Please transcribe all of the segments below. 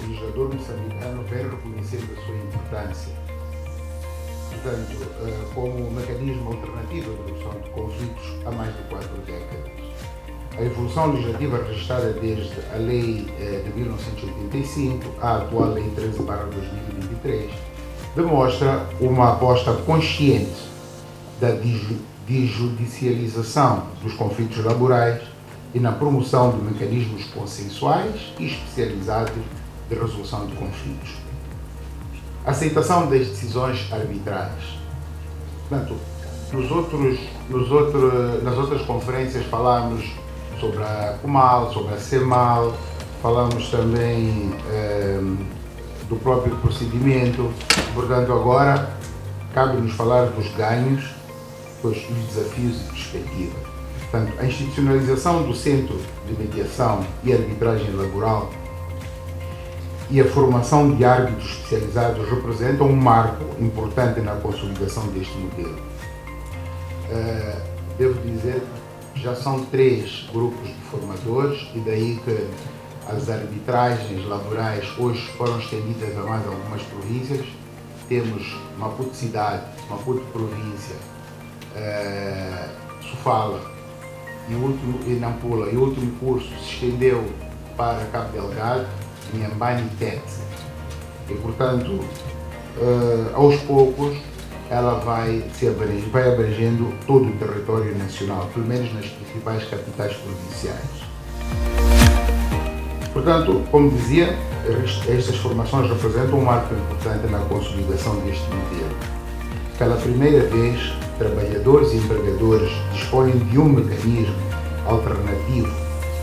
o legislador moçambicano vem reconhecendo a sua importância, portanto, como um mecanismo alternativo de resolução de conflitos há mais de 4 décadas. A evolução legislativa registrada desde a Lei de 1985 à atual Lei 13/2023 demonstra uma aposta consciente da desjudicialização dos conflitos laborais e na promoção de mecanismos consensuais e especializados de resolução de conflitos. A aceitação das decisões arbitrais. Portanto, nas outras conferências falámos sobre a COMAL, sobre a CEMAL, falamos também do próprio procedimento. Portanto, agora cabe-nos falar dos ganhos, dos desafios e perspectivas. Portanto, a institucionalização do Centro de Mediação e Arbitragem Laboral e a formação de árbitros especializados representam um marco importante na consolidação deste modelo. Devo dizer que já são 3 grupos de formadores e daí que as arbitragens laborais hoje foram estendidas a mais algumas províncias. Temos Maputo Cidade, Maputo Província, Sofala e Nampula, e o último curso se estendeu para Cabo Delgado, Inhambane e Tete. E, portanto, aos poucos, ela vai abrangendo todo o território nacional, pelo menos nas principais capitais provinciais. Portanto, como dizia, estas formações representam um marco importante na consolidação deste modelo. Pela primeira vez, trabalhadores e empregadores dispõem de um mecanismo alternativo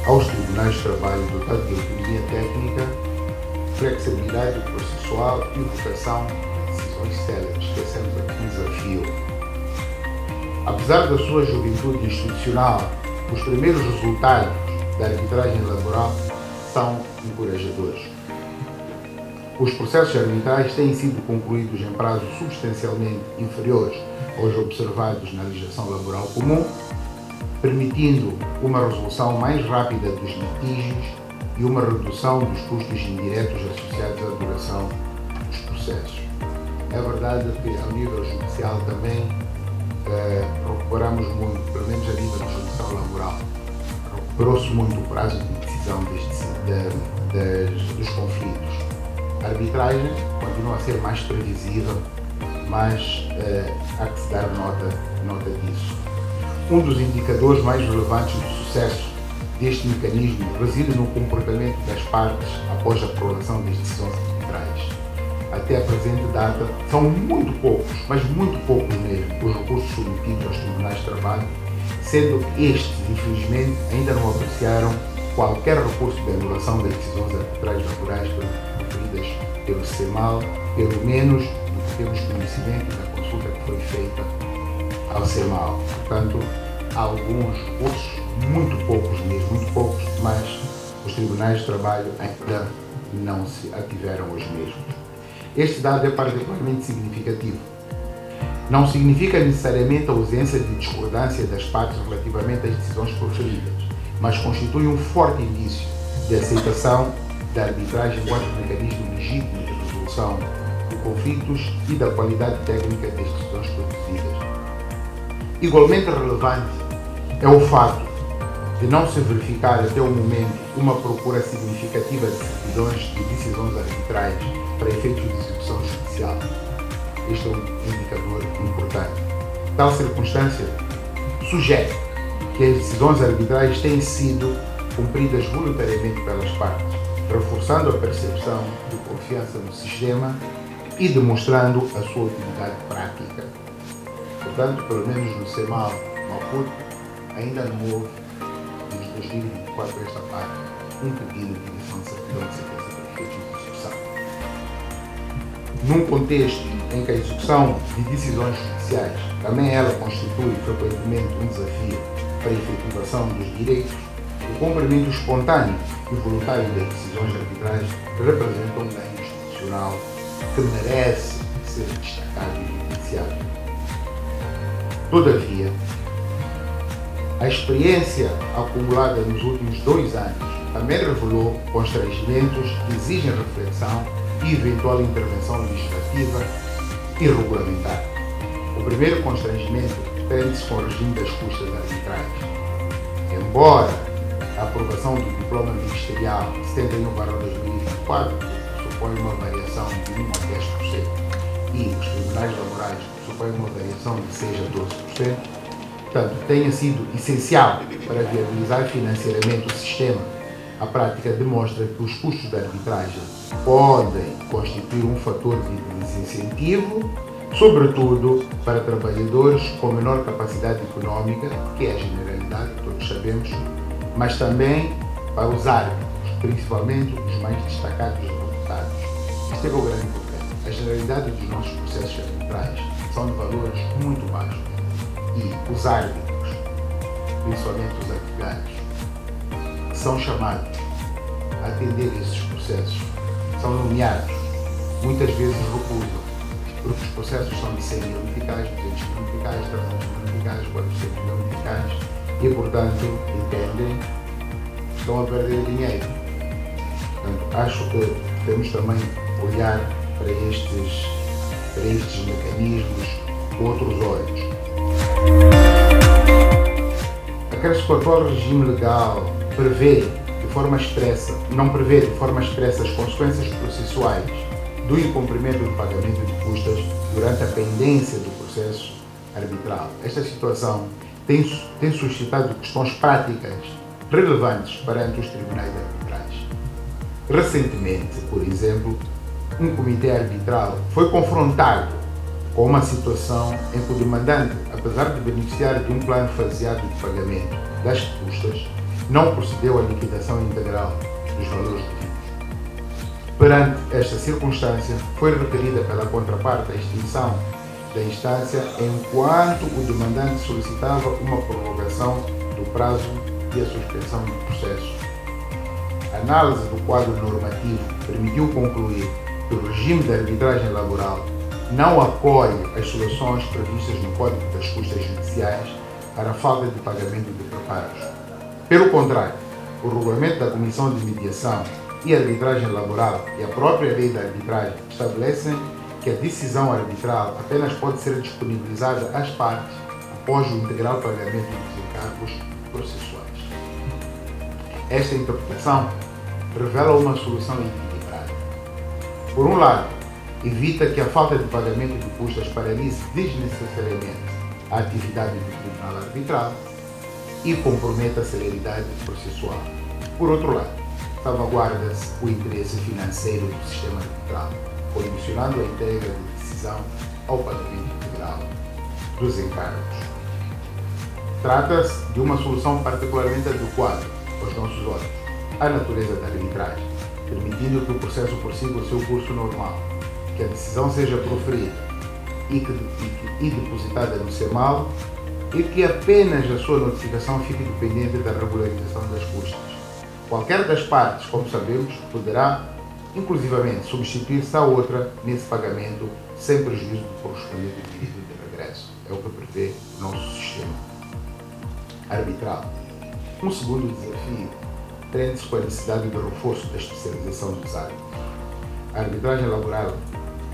aos tribunais de trabalho dotado de autonomia técnica, flexibilidade processual e vocação de decisões céleres, que é sempre um desafio. Apesar da sua juventude institucional, os primeiros resultados da arbitragem laboral são encorajadores. Os processos arbitrais têm sido concluídos em prazos substancialmente inferiores aos observados na legislação laboral comum, permitindo uma resolução mais rápida dos litígios e uma redução dos custos indiretos associados à duração dos processos. É verdade que, ao nível judicial também, recuperamos muito, pelo menos a nível da jurisdição laboral, recuperou-se muito o prazo de decisão dos conflitos. A arbitragem continua a ser mais previsível, mas há que se dar nota disso. Um dos indicadores mais relevantes do sucesso deste mecanismo reside no comportamento das partes após a aprovação das decisões arbitrais. Até a presente data, são muito poucos, mas muito poucos mesmo, os recursos submetidos aos tribunais de trabalho, sendo que estes, infelizmente, ainda não apreciaram qualquer recurso de anulação das decisões arbitrais laborais proferidas pelo CEMAL, pelo menos do que temos conhecimento da consulta que foi feita ao CEMAL. Portanto, há alguns recursos, muito poucos mesmo, muito poucos, mas os tribunais de trabalho ainda não se ativeram aos mesmos. Este dado é particularmente significativo. Não significa necessariamente a ausência de discordância das partes relativamente às decisões proferidas, mas constitui um forte indício de aceitação da arbitragem enquanto mecanismo legítimo de resolução de conflitos e da qualidade técnica das decisões produzidas. Igualmente relevante é o fato de não se verificar até o momento uma procura significativa de certidões de decisões arbitrais para efeitos de execução judicial. Este é um indicador importante. Tal circunstância sugere que as decisões arbitrais têm sido cumpridas voluntariamente pelas partes, reforçando a percepção de confiança no sistema e demonstrando a sua utilidade prática. Portanto, pelo menos no CEMAL Maputo, ainda não houve, desde 2024 esta parte, um pedido de emissão de certidão de sentença para efeitos de execução. Num contexto em que a execução de decisões judiciais também ela constitui frequentemente um desafio para a efetivação dos direitos, o cumprimento espontâneo e voluntário das decisões arbitrais representa um ganho institucional que merece ser destacado e evidenciado. Todavia, a experiência acumulada nos últimos 2 anos também revelou constrangimentos que exigem reflexão e eventual intervenção legislativa e regulamentar. O primeiro constrangimento prende-se com o regime das custas arbitrais. Embora a aprovação do diploma ministerial 71/2024 supõe uma variação de 1 a 10% e os tribunais laborais supõem uma variação de 6 a 12%, portanto, tenha sido essencial para viabilizar financeiramente o sistema. A prática demonstra que os custos da arbitragem podem constituir um fator de desincentivo, sobretudo para trabalhadores com menor capacidade econômica, que é a generalidade, todos sabemos, mas também para os árbitros, principalmente os mais destacados e reputados. Este é o grande problema. A generalidade dos nossos processos arbitrais são de valores muito baixos e os árbitros, principalmente os advogados, são chamados a atender esses processos, são nomeados, muitas vezes recusam, porque os processos são de 100 mil meticais, 200 mil meticais, 300 mil meticais, 400 mil meticais e, portanto, entendem que estão a perder dinheiro. Portanto, acho que temos também olhar para estes mecanismos com outros olhos. Acresce que o atual regime legal não prevê de forma expressa as consequências processuais do incumprimento do pagamento de custas durante a pendência do processo arbitral. Esta situação tem suscitado questões práticas relevantes perante os tribunais arbitrais. Recentemente, por exemplo, um comitê arbitral foi confrontado com uma situação em que o demandante, apesar de beneficiar de um plano faseado de pagamento das custas, não procedeu à liquidação integral dos valores devidos. Perante esta circunstância, foi requerida pela contraparte a extinção da instância enquanto o demandante solicitava uma prorrogação do prazo e a suspensão do processo. A análise do quadro normativo permitiu concluir que o regime de arbitragem laboral não acolhe as soluções previstas no Código das Custas Judiciais para a falta de pagamento de preparos. Pelo contrário, o regulamento da Comissão de Mediação e Arbitragem Laboral e a própria lei da arbitragem estabelecem que a decisão arbitral apenas pode ser disponibilizada às partes após o integral pagamento dos encargos processuais. Esta interpretação revela uma solução equilibrada. Por um lado, evita que a falta de pagamento de custas paralise desnecessariamente a atividade do tribunal arbitral e comprometa a celeridade processual. Por outro lado, salvaguarda-se o interesse financeiro do sistema arbitral, condicionando a entrega de decisão ao pagamento integral dos encargos. Trata-se de uma solução particularmente adequada aos nossos olhos, à natureza da arbitragem, permitindo que o processo prossiga o seu curso normal, que a decisão seja proferida e depositada no CEMAL e que apenas a sua notificação fique dependente da regularização das custas. Qualquer das partes, como sabemos, poderá, inclusivamente, substituir-se à outra nesse pagamento sem prejuízo do correspondente direito de regresso. É o que prevê o nosso sistema arbitral. Um segundo desafio prende-se com a necessidade do reforço da especialização dos árbitros. A arbitragem laboral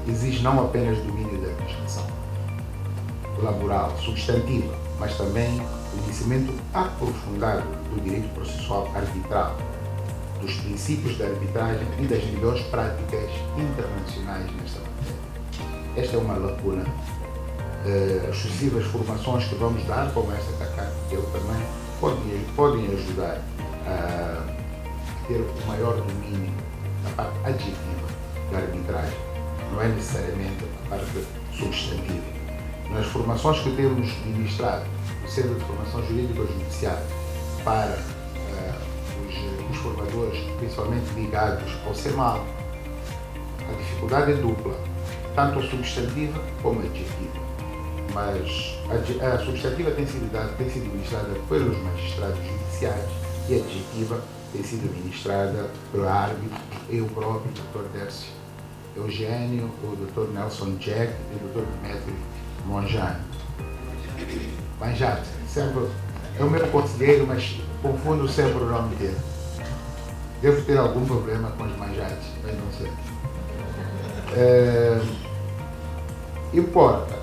exige não apenas domínio da legislação laboral substantiva, mas também conhecimento aprofundado do direito processual arbitral, dos princípios da arbitragem e das melhores práticas internacionais nesta matéria. Esta é uma lacuna. As sucessivas formações que vamos dar, como esta da CACTEL também, podem ajudar a ter um maior domínio da parte adjetiva da arbitragem, não é necessariamente a parte substantiva. Nas formações que temos ministrado no Centro de Formação Jurídica Judiciária para os formadores, principalmente ligados ao CEMAL, a dificuldade é dupla, tanto a substantiva como a adjetiva. Mas a substantiva tem sido ministrada pelos magistrados judiciais e a adjetiva tem sido ministrada pelo árbitro, eu próprio, o Dr. Dércio Eugênio, o Dr. Nelson Jack e o Dr. Demetrio Monjane. Manjate, sempre é o meu conselheiro, mas confundo sempre o nome dele. Devo ter algum problema com os manjares, mas não sei. Importa,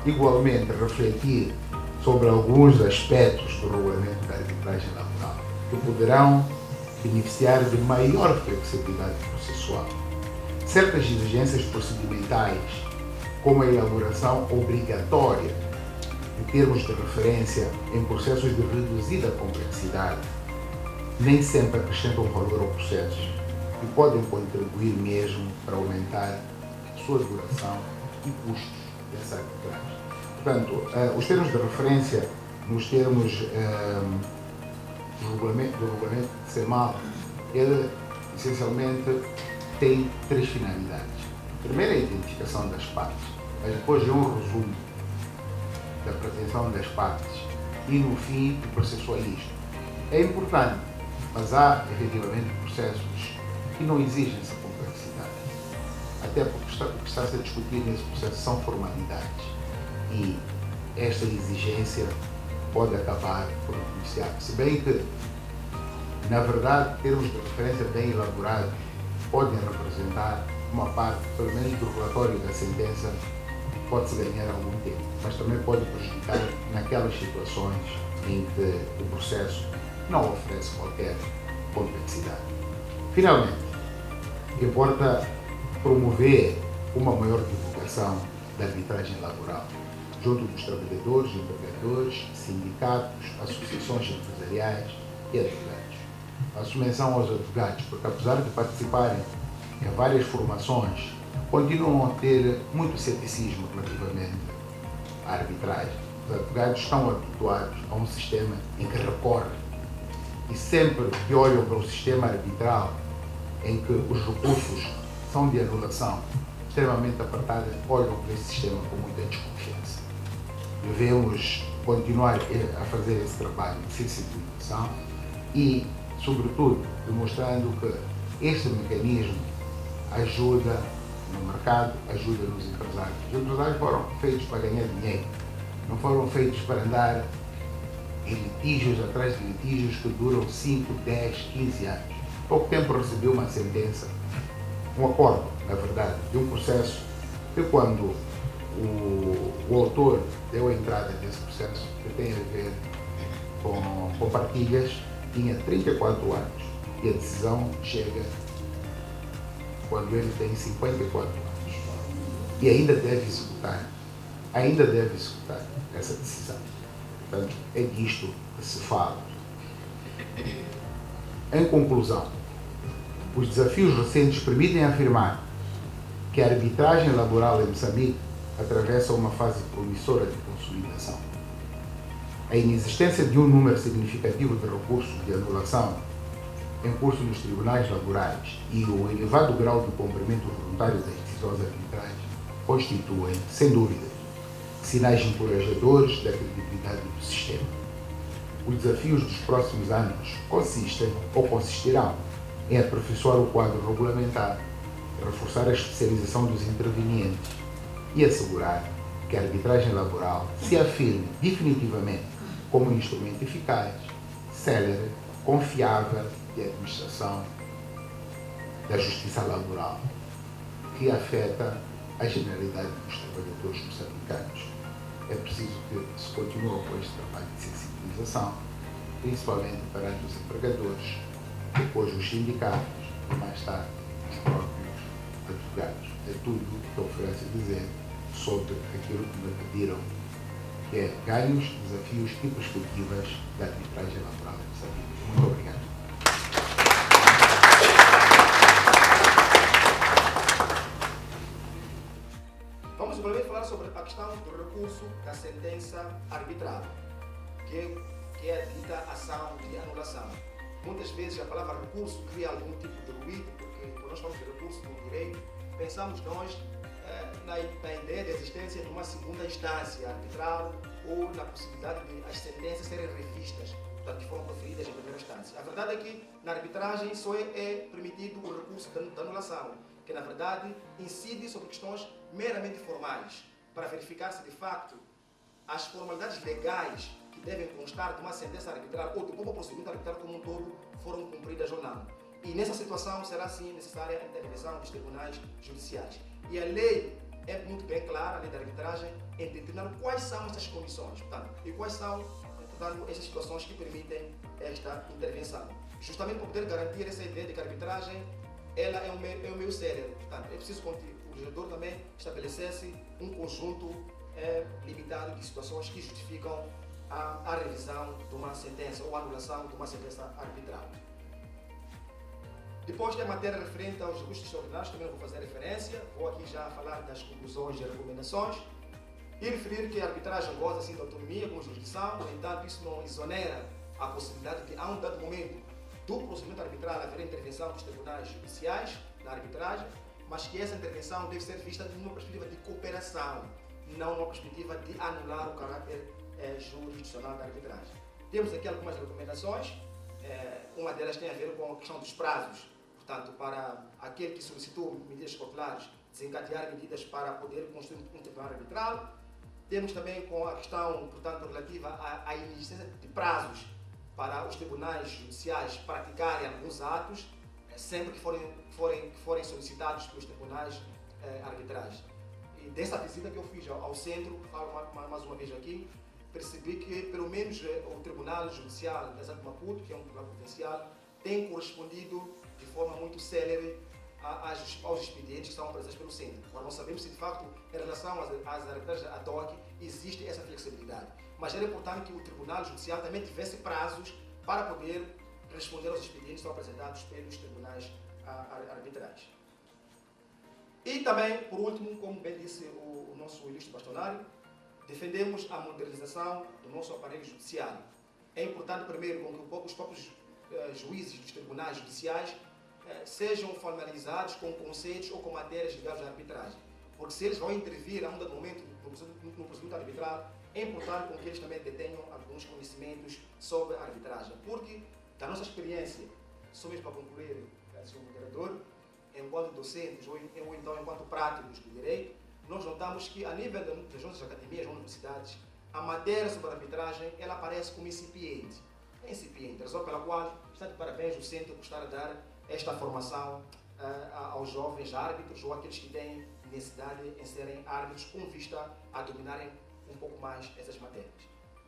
igualmente, refletir sobre alguns aspectos do regulamento da arbitragem laboral que poderão beneficiar de maior flexibilidade processual. Certas exigências procedimentais, como a elaboração obrigatória de termos de referência em processos de reduzida complexidade, nem sempre acrescentam valor ao processo e podem contribuir mesmo para aumentar a sua duração e custos dessa arbitragem. Portanto, os termos de referência, nos termos do regulamento CEMAL, ele essencialmente tem três finalidades. A primeira é a identificação das partes, mas depois é um resumo da pretensão das partes e, no fim, o processualismo. É importante, mas há efetivamente processos que não exigem essa complexidade. Até porque o que está a ser discutido nesse processo são formalidades e esta exigência pode acabar por beneficiar. Se bem que, na verdade, termos de referência bem elaborados podem representar uma parte, pelo menos do relatório da sentença, pode-se ganhar algum tempo, mas também pode prejudicar naquelas situações em que o processo não oferece qualquer complexidade. Finalmente, importa promover uma maior divulgação da arbitragem laboral, junto dos trabalhadores, empregadores, sindicatos, associações empresariais e advogados. Faço menção aos advogados, porque apesar de participarem em várias formações, continuam a ter muito ceticismo relativamente à arbitragem. Os advogados estão habituados a um sistema em que recorrem e sempre que olham para o sistema arbitral, em que os recursos são de anulação extremamente apertada, olham para esse sistema com muita desconfiança. Devemos continuar a fazer esse trabalho de sensibilização e, sobretudo, demonstrando que este mecanismo ajuda no mercado, ajuda nos empresários. Os empresários foram feitos para ganhar dinheiro, não foram feitos para andar em litígios atrás de litígios que duram 5, 10, 15 anos. Há pouco tempo recebeu uma sentença, um acordo, na verdade, de um processo que, quando o autor deu a entrada nesse processo, que tem a ver com partilhas, tinha 34 anos e a decisão chega quando ele tem 54 anos e ainda deve executar essa decisão. Portanto, é disto que se fala. Em conclusão, os desafios recentes permitem afirmar que a arbitragem laboral em Moçambique atravessa uma fase promissora de consolidação. A inexistência de um número significativo de recursos de anulação em curso nos tribunais laborais e o elevado grau de cumprimento voluntário das decisões arbitrais constituem, sem dúvida, sinais encorajadores da credibilidade do sistema. Os desafios dos próximos anos consistem ou consistirão em aperfeiçoar o quadro regulamentar, reforçar a especialização dos intervenientes e assegurar que a arbitragem laboral se afirme definitivamente como um instrumento eficaz, célere, confiável de administração da justiça laboral, que afeta a generalidade dos trabalhadores moçambicanos. É preciso que se continue com este trabalho de sensibilização, principalmente para os empregadores, depois os sindicatos e mais tarde os próprios advogados. É tudo que eu ofereço a dizer sobre aquilo que me pediram, que é ganhos, desafios e perspectivas da arbitragem laboral em Moçambique. Muito obrigado. Vamos primeiro falar sobre a questão do recurso da sentença arbitral, que é a dita ação de anulação. Muitas vezes a palavra recurso cria algum tipo de ruído, porque quando nós falamos de recurso no direito, pensamos nós na ideia de existência de uma segunda instância arbitral ou na possibilidade de as sentenças serem revistas, portanto, que foram proferidas em primeira instância. A verdade é que na arbitragem só é permitido o recurso de anulação, que na verdade incide sobre questões meramente formais, para verificar se de facto as formalidades legais que devem constar de uma sentença arbitral ou de como o procedimento arbitral como um todo foram cumpridas ou não. E nessa situação será sim necessária a intervenção dos tribunais judiciais. E a lei é muito bem clara, a lei da arbitragem, em determinar quais são essas condições, portanto, e quais são, portanto, essas situações que permitem esta intervenção. Justamente para poder garantir essa ideia de que a arbitragem ela é um meio célere. Portanto, é preciso que o legislador também estabelecesse um conjunto limitado de situações que justificam a revisão de uma sentença ou a anulação de uma sentença arbitral. Depois da matéria referente aos recursos extraordinários, também vou fazer referência, vou aqui já falar das conclusões e recomendações e referir que a arbitragem goza assim de autonomia como jurisdição, no entanto isso não exonera a possibilidade de, a um dado momento do procedimento arbitral, haver intervenção dos tribunais judiciais na arbitragem, mas que essa intervenção deve ser vista numa perspectiva de cooperação, não numa perspectiva de anular o caráter jurisdicional da arbitragem. Temos aqui algumas recomendações, uma delas tem a ver com a questão dos prazos. Portanto, para aquele que solicitou medidas cautelares, desencadear medidas para poder construir um tribunal arbitral. Temos também com a questão, portanto, relativa à inexistência de prazos para os tribunais judiciais praticarem alguns atos, sempre que forem solicitados pelos tribunais arbitrais. E dessa visita que eu fiz ao centro, falo mais uma vez aqui, percebi que pelo menos o Tribunal Judicial da Zona de Maputo, que é um tribunal provincial, tem correspondido de forma muito célere aos expedientes que são apresentados pelo centro. Agora não sabemos se de facto em relação às arbitragens ad hoc existe essa flexibilidade. Mas era importante que o Tribunal Judicial também tivesse prazos para poder responder aos expedientes que são apresentados pelos tribunais arbitrais. E também, por último, como bem disse o nosso ilustre bastonário, defendemos a modernização do nosso aparelho judiciário. É importante, primeiro, que os próprios juízes dos tribunais judiciais sejam formalizados com conceitos ou com matérias ligadas à arbitragem. Porque se eles vão intervir a um dado momento no procedimento arbitral, é importante com que eles também detenham alguns conhecimentos sobre a arbitragem. Porque, da nossa experiência, só mesmo para concluir, Sr. Moderador, enquanto docentes ou então enquanto práticos do direito, nós notamos que a nível das nossas academias ou universidades, a matéria sobre a arbitragem ela aparece como incipiente. É incipiente, razão pela qual está de parabéns o centro por estar a dar esta formação aos jovens árbitros ou aqueles que têm necessidade em serem árbitros com vista a dominarem um pouco mais essas matérias.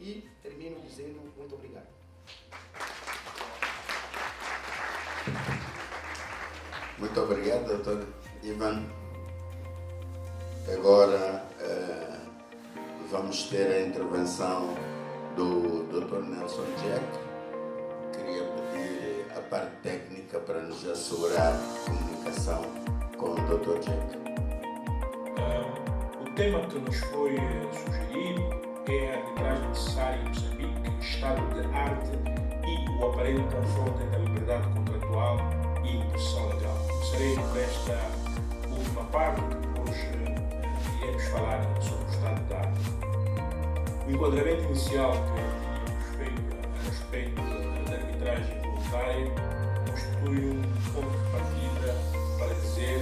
E termino dizendo muito obrigado. Muito obrigado, Dr. Ivan. Agora vamos ter a intervenção do Dr. Nelson Jack. Queria pedir a parte técnica para nos assegurar comunicação com o Dr. Jack. O tema que nos foi sugerido é a arbitragem necessária em Moçambique, estado de arte e o aparente confronto entre a liberdade contratual e a imposição legal. Começarei por esta última parte, depois iremos falar sobre o estado de arte. O enquadramento inicial que tínhamos feito a respeito da arbitragem voluntária constitui um ponto de partida para dizer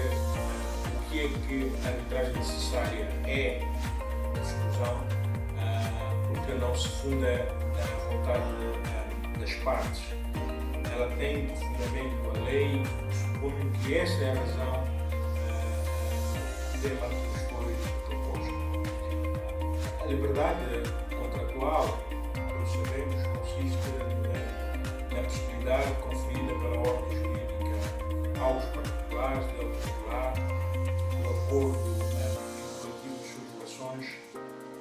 o que é que a arbitragem necessária é de exclusão, porque não se funda na vontade das partes. Ela tem por fundamento a lei, suponho que essa é a razão do tema que nos foi proposto. A liberdade contratual, como sabemos, consiste na possibilidade conferida pela ordem jurídica aos particulares de autotutelar o acordo coletivo de suas relações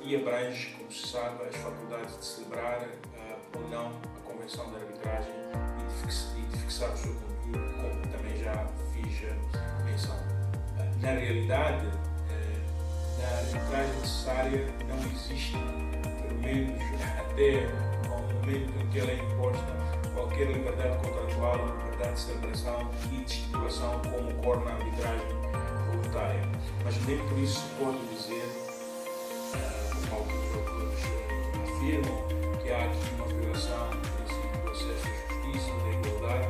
e abrange, como se sabe, as faculdades de celebrar ou não a convenção de arbitragem e de fixar o seu conteúdo, como também já fiz menção. Na realidade, na arbitragem necessária não existe, pelo menos até ao momento em que ela é imposta, qualquer liberdade contratual ou liberdade de celebração e de estipulação como ocorre na arbitragem voluntária. Mas nem por isso se pode dizer, como alguns autores afirmam, que há aqui uma violação do princípio do acesso à justiça, da igualdade,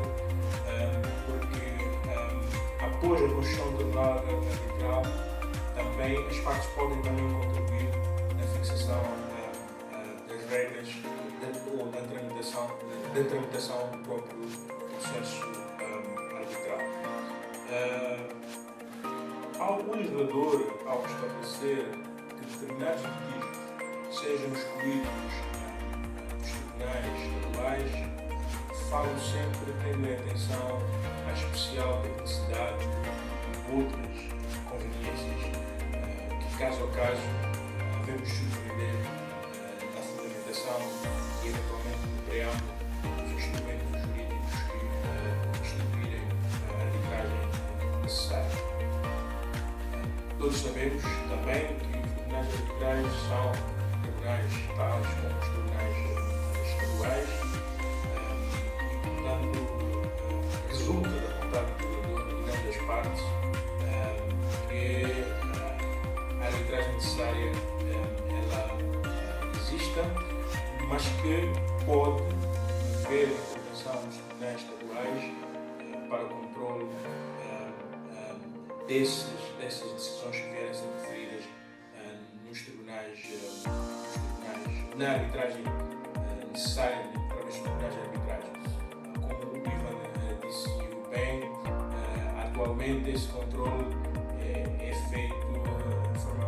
porque após a construção do tribunal arbitral, também as partes podem também contribuir na fixação das regras ou da tramitação do próprio processo O legislador, ao estabelecer que determinados requisitos sejam escolhidos nos tribunais estaduais, falam sempre tendo em atenção a especial tecnicidade e outras conveniências que, caso a caso, devemos surpreender na fundamentação e, eventualmente, no preâmbulo dos instrumentos jurídicos que instituírem a arbitragem necessária. Todos sabemos também que os tribunais arbitrais são tribunais tais como os tribunais estaduais e, portanto, resulta da vontade do legislador e não das partes que a arbitragem necessária ela exista, mas que pode haver intervenção nos tribunais estaduais para o controle dessas decisões que vierem a ser deferidas nos tribunais, na arbitragem necessária através dos tribunais de arbitragem. Como o Ivan disse bem, atualmente esse controle é feito de forma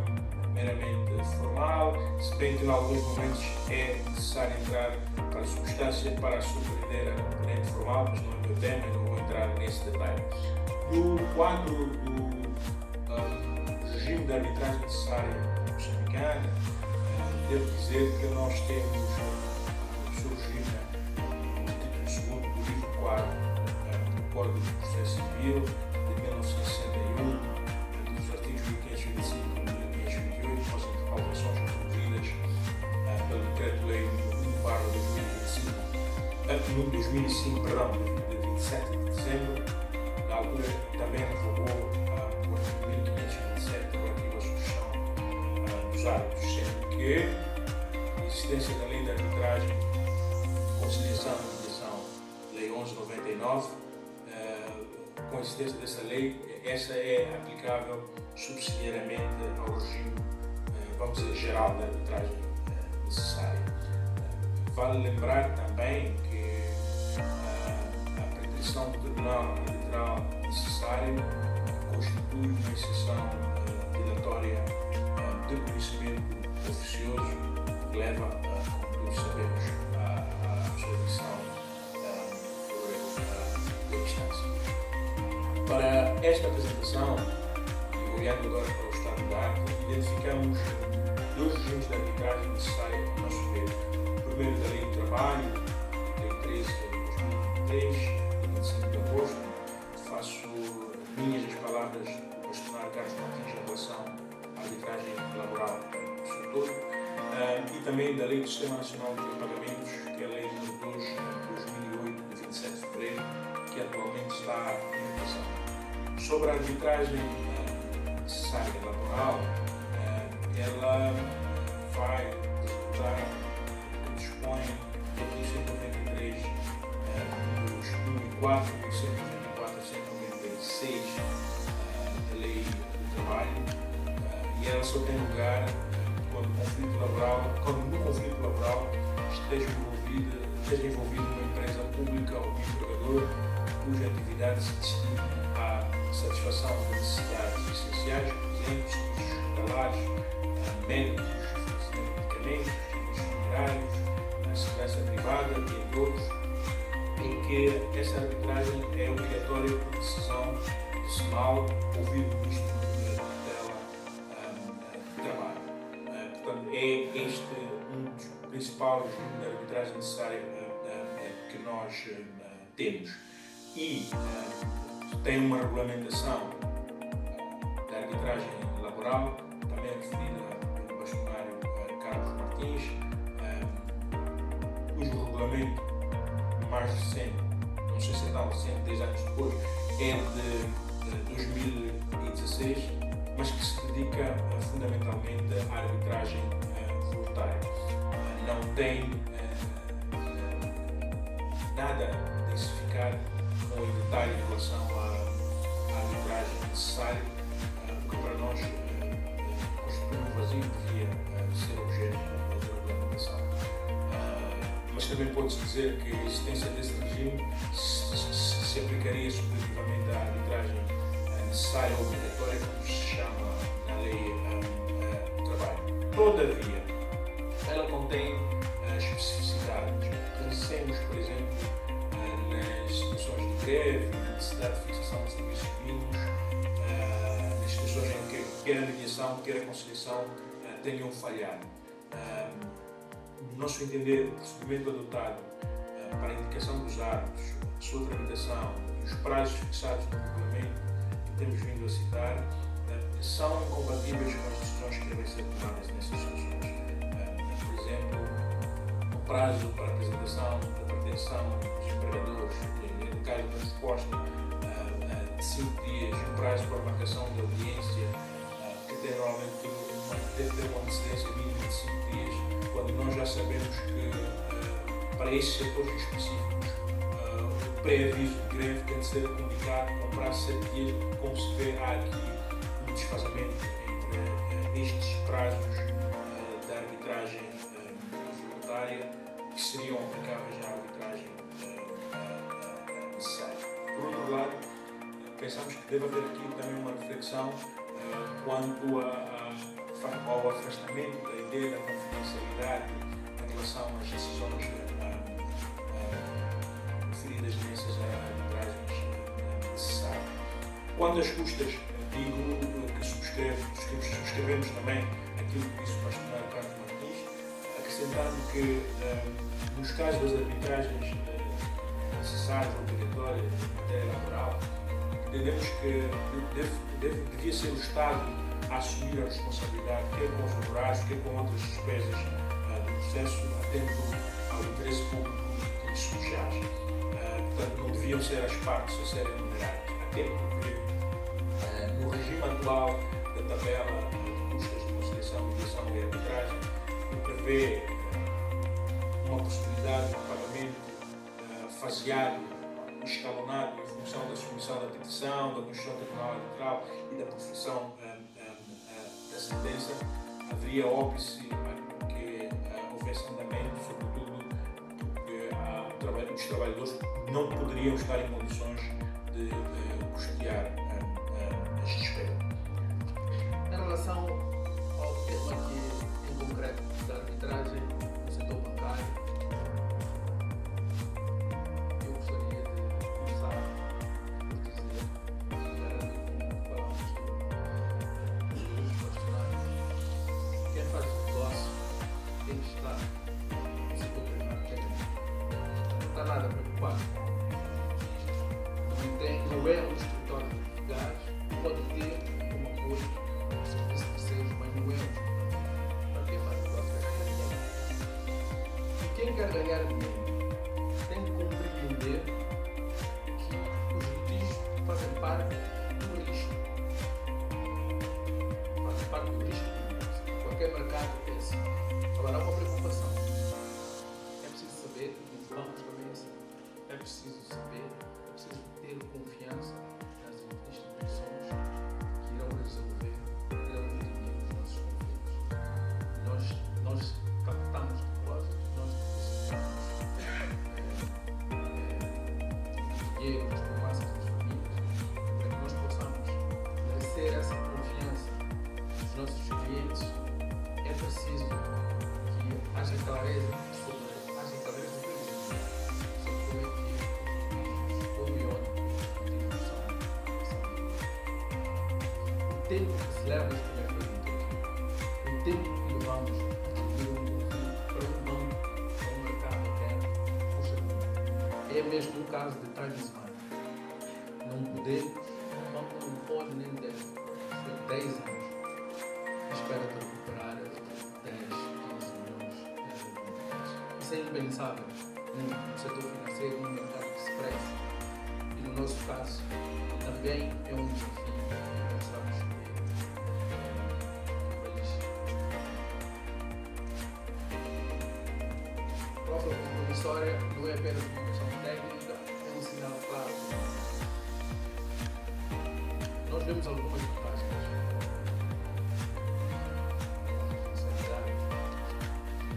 meramente formal, se bem que em alguns momentos é necessário entrar para a substância para surpreender a componente formal, mas não é o meu tema, não vou entrar nesse detalhe. No quadro do regime de arbitragem necessária moçambicana, devo dizer que nós temos o seu regime no título 2º do livro 4 do Código de Processo Civil de 1961, dos artigos 1525 e 1528, com as alterações introduzidas pelo Decreto-Lei 1/2005, de 27 de dezembro. Na altura também revogou o artigo 1527, relativo à sucessão dos árbitros, sendo que a existência da lei de arbitragem, conciliação e mediação, lei 1199, com a existência dessa lei, essa é aplicável subsidiariamente ao regime, vamos dizer, geral da arbitragem necessária. Vale lembrar também que a pretensão do Tribunal Arbitral necessário constitui uma exceção dilatória de conhecimento oficioso que leva, como todos sabemos, à absolvição da instância. Para esta apresentação, e olhando agora para o estado da arte, identificamos dois regimes de arbitragem necessários ao nosso ver. O primeiro da Lei do Trabalho, Lei 13 de 2003, de 25 de agosto. Faço minhas as palavras do bastonário Carlos Martins em relação à arbitragem laboral do setor, e também da Lei do Sistema Nacional de Pagamentos, que é a Lei número 2 de 2008, de 27 de fevereiro, que atualmente está em aplicação. Sobre a arbitragem necessária laboral, ela vai resultar do que dispõe do artigo 193, números 1 e 4, do 194 a 196 da Lei do Trabalho, e ela só tem lugar quando no conflito laboral esteja envolvido uma empresa pública ou um empregador cuja atividade se destina à satisfação de necessidades essenciais, por exemplo, serviços hospitalares, médicos, medicamentos, serviços funerários, a segurança privada e entre outros, em que essa arbitragem é obrigatória por decisão do SEMAL, ouvido o Ministro da Tutela de Trabalho. Portanto, é este um dos principais regimes de arbitragem necessária que nós temos. E tem uma regulamentação da arbitragem laboral, também referida pelo bastonário Carlos Martins, cujo regulamento mais recente, não sei se é tão recente, 10 anos depois, é de 2016, mas que se dedica fundamentalmente à arbitragem voluntária. Não tem nada a densificar ou em detalhe em relação à arbitragem necessária, que para nós constitui um vazio que devia ser objeto de regulamentação. Mas também pode-se dizer que a existência desse regime se aplicaria subjetivamente à arbitragem necessária ou obrigatória, como se chama na lei do trabalho. Todavia, ela contém especificidades. Pensemos, por exemplo, nas situações de greve, na necessidade de fixação de serviços mínimos, nas situações em que quer a mediação, quer a conciliação tenham falhado. No nosso entender, o procedimento adotado para a indicação dos árbitros, a sua tramitação e os prazos fixados no regulamento que temos vindo a citar são incompatíveis com as decisões que devem ser tomadas nessas situações. Por exemplo, o prazo para a apresentação da pretensão dos empregadores, no caso da resposta de 5 dias, o prazo para a marcação da audiência, que tem normalmente deve ter uma antecedência mínima de 5 dias, quando nós já sabemos que para esses setores específicos o pré-aviso de greve tem de ser comunicado com prazo de 7 dias, como se vê, há aqui um desfazamento entre estes prazos da arbitragem voluntária que seriam aplicáveis à arbitragem necessária. Por outro lado, pensamos que deve haver aqui também uma reflexão quanto ao afastamento da ideia da confidencialidade em relação às decisões referidas nessas arbitragens necessárias. Quanto às custas, digo que subscrevemos também aquilo que disse o pastor Carlos Martins, acrescentando que nos casos das arbitragens necessárias ou obrigatórias em matéria laboral, entendemos que devia ser o Estado a assumir a responsabilidade, quer com os honorários, quer com outras despesas do processo, atento ao interesse público que lhe subjaz. Portanto, não deviam ser as partes a serem remuneradas, até porque no regime atual da tabela de custas de conciliação, mediação e arbitragem, que prevê uma possibilidade de pagamento faseado, escalonado em função da submissão da petição, da Constituição Tribunal Arbitral e da profissão da sentença, haveria óbice que houvesse andamento, sobretudo porque os trabalhadores não poderiam estar em condições de custear as despesas. Em relação ao tema aqui em concreto da arbitragem no setor bancário, eu gostaria de começar por dizer, como falamos dos questionários, quem faz o negócio tem que estar no setor privado técnico. Não está nada preocupado. Não é um escritório de advogados, pode ter como apoio serviço de terceiros, mas não é. Para quem faz o negócio quer ganhar dinheiro. E quem quer ganhar dinheiro tem que compreender que os litígios fazem parte do risco. Fazem parte do risco. Qualquer mercado é assim. Agora há uma preocupação. É preciso saber, e os bancos também é assim. É preciso saber, é preciso ter confiança nas instituições que irão resolver, irão dirimir os nossos conflitos. Nós captamos depósitos, nós depositamos dinheiro nas poupanças das famílias, para que nós possamos merecer essa confiança dos nossos clientes. É preciso que haja clareza sobre o tempo que se leva a escolher o tempo que levamos a resolver um conflito para um banco, para um mercado até puxa muito. É mesmo um caso de time smart. Não podemos, o banco não pode nem deve ser 10 anos à espera de recuperar 10, 15 milhões de reais. Isso é impensável no setor financeiro, no mercado de expresso. E no nosso caso também é um desafio. Pensamos a prova promissória não é apenas uma questão técnica, é um sinal claro. Nós vemos algumas vantagens.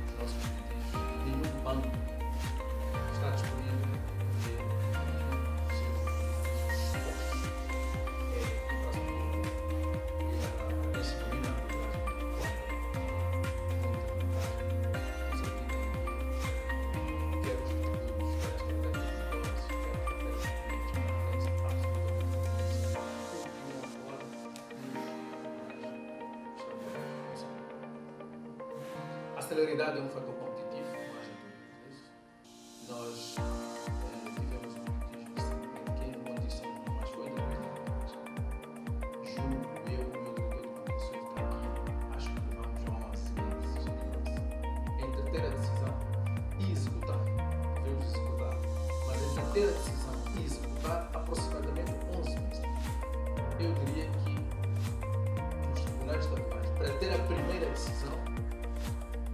Os nossos pedidos, nenhum banco está disponível para ver celeridade é um fator competitivo, não haja dúvida disso. Nós tivemos um competitivo pequeno, onde isso mas foi depois da julgo, eu, o meu diretor de competições está aqui, acho que levamos 11 meses entre ter a decisão e executar. Devemos executar, mas entre ter a decisão e executar, aproximadamente 11 meses. Eu diria que nos tribunais estaduais, para ter a primeira decisão,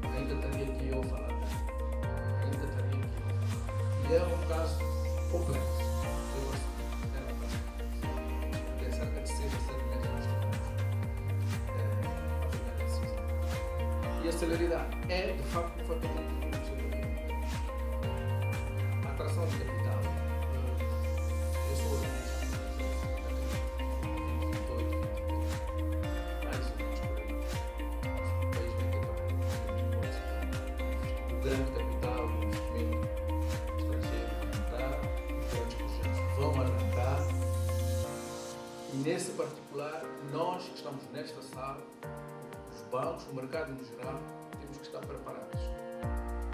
ainda estaria aqui eu a falar. E é um caso complexo. Eu gosto de ter cerca de 6 a 7 meses nós temos a primeira decisão. E a celeridade é, de facto, um fator muito importante. A atração de capital. Eu sou organista. 28, 23. Mais ou menos por aí. O país vem ter o grande capital, o investimento estrangeiro os grandes projetos vão arrancar. E nesse particular, nós que estamos nesta sala, os bancos, o mercado no geral, temos que estar preparados.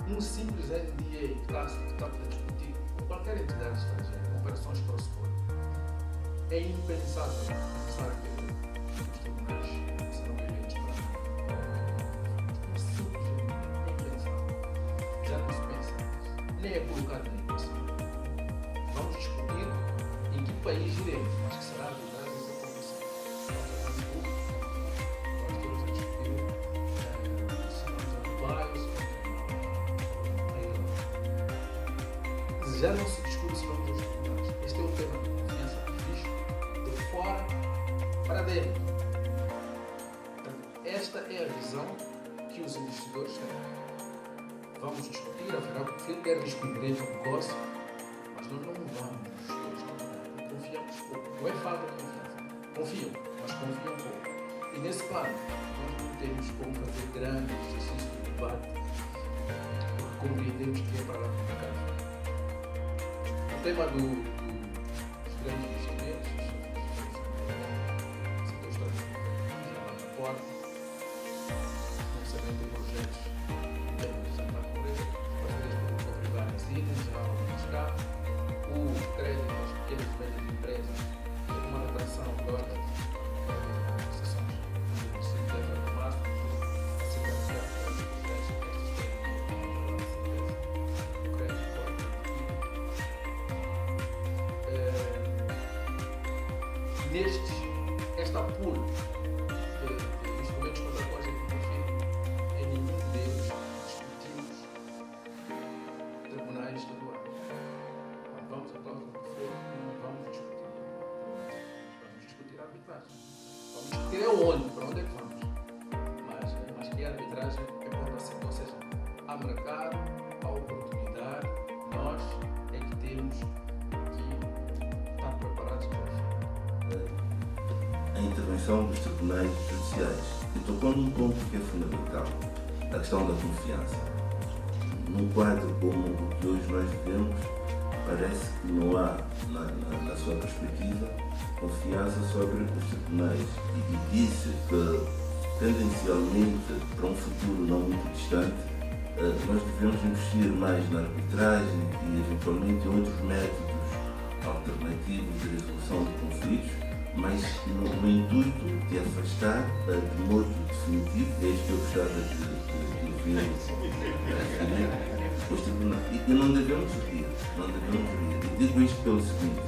Um simples NDA, caso que estamos a discutir com qualquer entidade estrangeira, com operações cross-border, é impensável pensar que os tribunais serão eleitos para nós. Simplesmente impensável. Já não se pensa nisso. Nem é colocado na equação. Vamos discutir em que país iremos, mas que será arbitrado essa comissão. Nós temos a discutir se vamos a Dubai ou se vamos a Irlanda. Já não se discute se vamos aos tribunais. Este é um tema de confiança visto de fora para dentro. Portanto, esta é a visão que os investidores têm. Vamos discutir, afinal, porque quer risco inerente ao negócio, mas nós não vamos. Confiamos pouco. Não é falta de confiança. Confiam, mas confiam pouco. E nesse plano, nós não temos como fazer grande exercício de debate, porque compreendemos que é para lá do mercado. O tema dos grandes investimentos, o setor estratégico, já lá na porta, lançamento de projetos internos da natureza, parcerias público-privadas e em geral alguns cá, o crédito às pequenas e médias empresas, uma atração agora, sessões do Secretário de Marco, a Secretaria de Projetos, o crédito esta pool de instrumentos contratuais aqui que confio, em nenhum deles discutimos tribunais estaduais. Quando vamos a causa do fogo, não vamos discutir. Vamos discutir a arbitragem. Vamos discutir aonde, para onde é que vamos. Mas que a arbitragem é ponto assim. Ou seja, há mercado, há oportunidade, nós é que temos que estar preparados para isso. A intervenção dos tribunais judiciais e tocou num ponto que é fundamental, a questão da confiança. Num quadro como o que hoje nós vivemos, parece que não há, na sua perspectiva, confiança sobre os tribunais e disse que, tendencialmente, para um futuro não muito distante, nós devemos investir mais na arbitragem e, eventualmente, em outros métodos alternativos de resolução de conflitos, mas no intuito de afastar de modo definitivo, é isto que eu gostava de ouvir os tribunais. E não devemos rir. E digo isto pelo seguinte: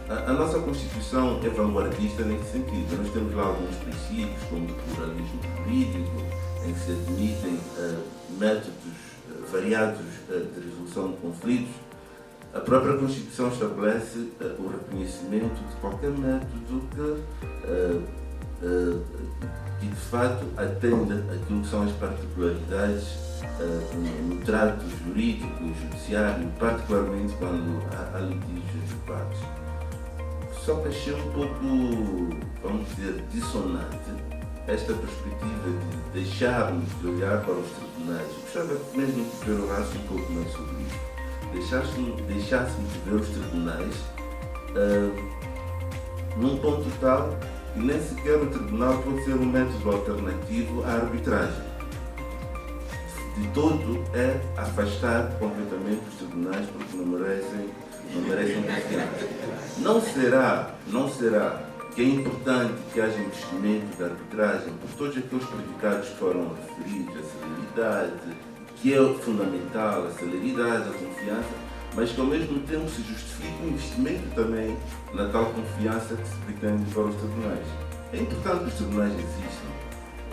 a nossa Constituição é vanguardista nesse sentido. Nós temos lá alguns princípios, como o pluralismo jurídico, em que se admitem métodos variados de resolução de conflitos. A própria Constituição estabelece o reconhecimento de qualquer método que de fato atenda aquilo que são as particularidades no trato jurídico e judiciário, particularmente quando há litígios de partes. Só que achei um pouco, vamos dizer, dissonante esta perspectiva de deixarmos de olhar para os tribunais. Eu gostava mesmo que perguntasse um pouco mais sobre isso. Deixássemos de ver os tribunais num ponto tal que nem sequer o tribunal pode ser um método alternativo à arbitragem. de todo é afastar completamente os tribunais porque não merecem confiança. Não será que é importante que haja investimento de arbitragem por todos aqueles predicados que foram referidos, a celeridade, que é fundamental, a celeridade, a confiança, mas que ao mesmo tempo se justifique o investimento também na tal confiança que se pretende para os tribunais. É importante que os tribunais existam.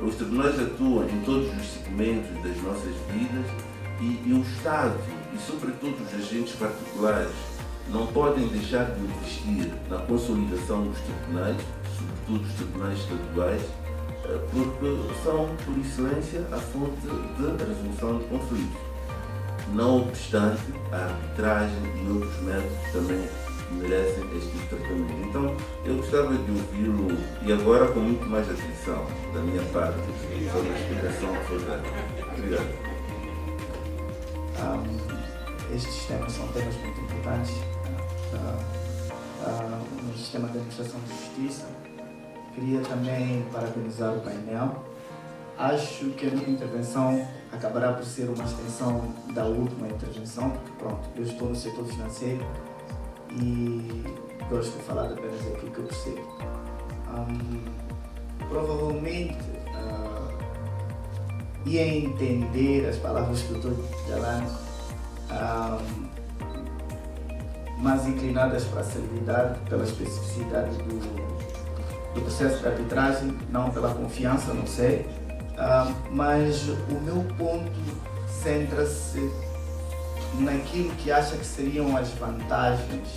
Os tribunais atuam em todos os segmentos das nossas vidas e o Estado, e sobretudo os agentes particulares, não podem deixar de investir na consolidação dos tribunais, sobretudo os tribunais estaduais, porque são, por excelência, a fonte de resolução de conflitos. Não obstante, a arbitragem e outros métodos também merecem este tipo de tratamento. Então, eu gostava de ouvi-lo, e agora com muito mais atenção, da minha parte, sobre a explicação que foi dada. Obrigado. Estes temas são temas muito importantes no sistema de administração de justiça. Queria também parabenizar o painel. Acho que a minha intervenção acabará por ser uma extensão da última intervenção, porque pronto, eu estou no setor financeiro e gosto de falar apenas aquilo que eu percebo. Provavelmente ia entender as palavras do Dr. Jalani mais inclinadas para a celeridade, pela especificidade do processo de arbitragem, não pela confiança, não sei. Mas o meu ponto centra-se naquilo que acha que seriam as vantagens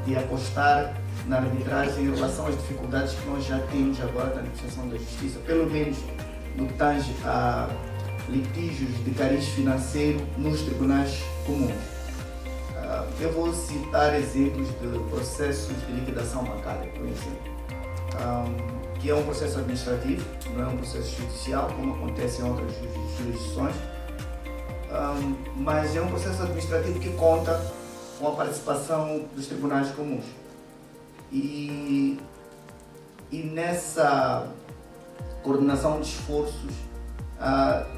de apostar na arbitragem em relação às dificuldades que nós já temos agora na administração da justiça, pelo menos no que tange a litígios de cariz financeiro nos tribunais comuns. Eu vou citar exemplos de processos de liquidação bancária, por exemplo, que é um processo administrativo, não é um processo judicial, como acontece em outras jurisdições, mas é um processo administrativo que conta com a participação dos tribunais comuns. E nessa coordenação de esforços,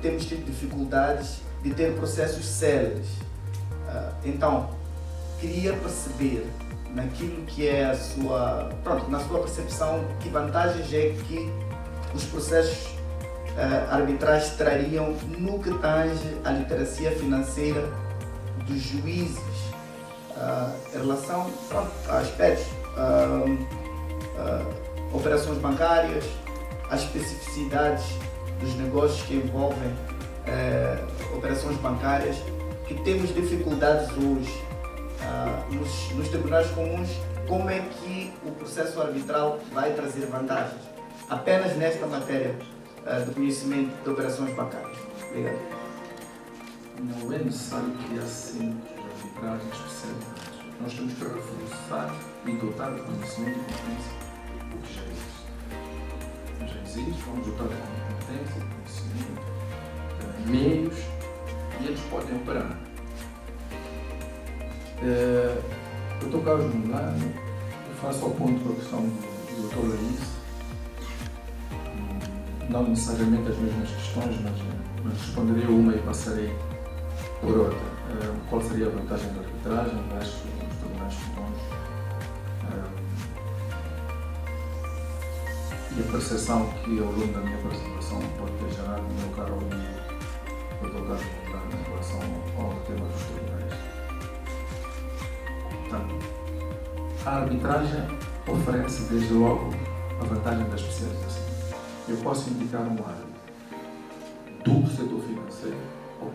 temos tido dificuldades de ter processos céleres. Então, queria perceber naquilo que é na sua percepção, que vantagens é que os processos arbitrais trariam no que tange à literacia financeira dos juízes em relação a aspectos, operações bancárias, as especificidades dos negócios que envolvem operações bancárias, que temos dificuldades hoje nos tribunais comuns. Como é que o processo arbitral vai trazer vantagens apenas nesta matéria do conhecimento de operações bancárias? Obrigado. Não é necessário criar centros de arbitragem especializados. Nós temos que reforçar e dotar de conhecimento e competência o que já existe. Vamos dotar de competência, conhecimento, meios, e eles podem operar. Eu estou Carlos Mundano, eu faço ao ponto com a questão do Dr. Larissa, não necessariamente as mesmas questões, mas responderei uma e passarei por outra. Qual seria a vantagem da arbitragem? Acho que os tribunais comuns e a percepção que ao longo da minha apresentação pode ter gerado no meu caro amigo Dr. Carlos Mundano em relação ao tema dos tribunais. Portanto, a arbitragem oferece desde logo a vantagem da especialização. Eu posso indicar um árbitro do setor financeiro ou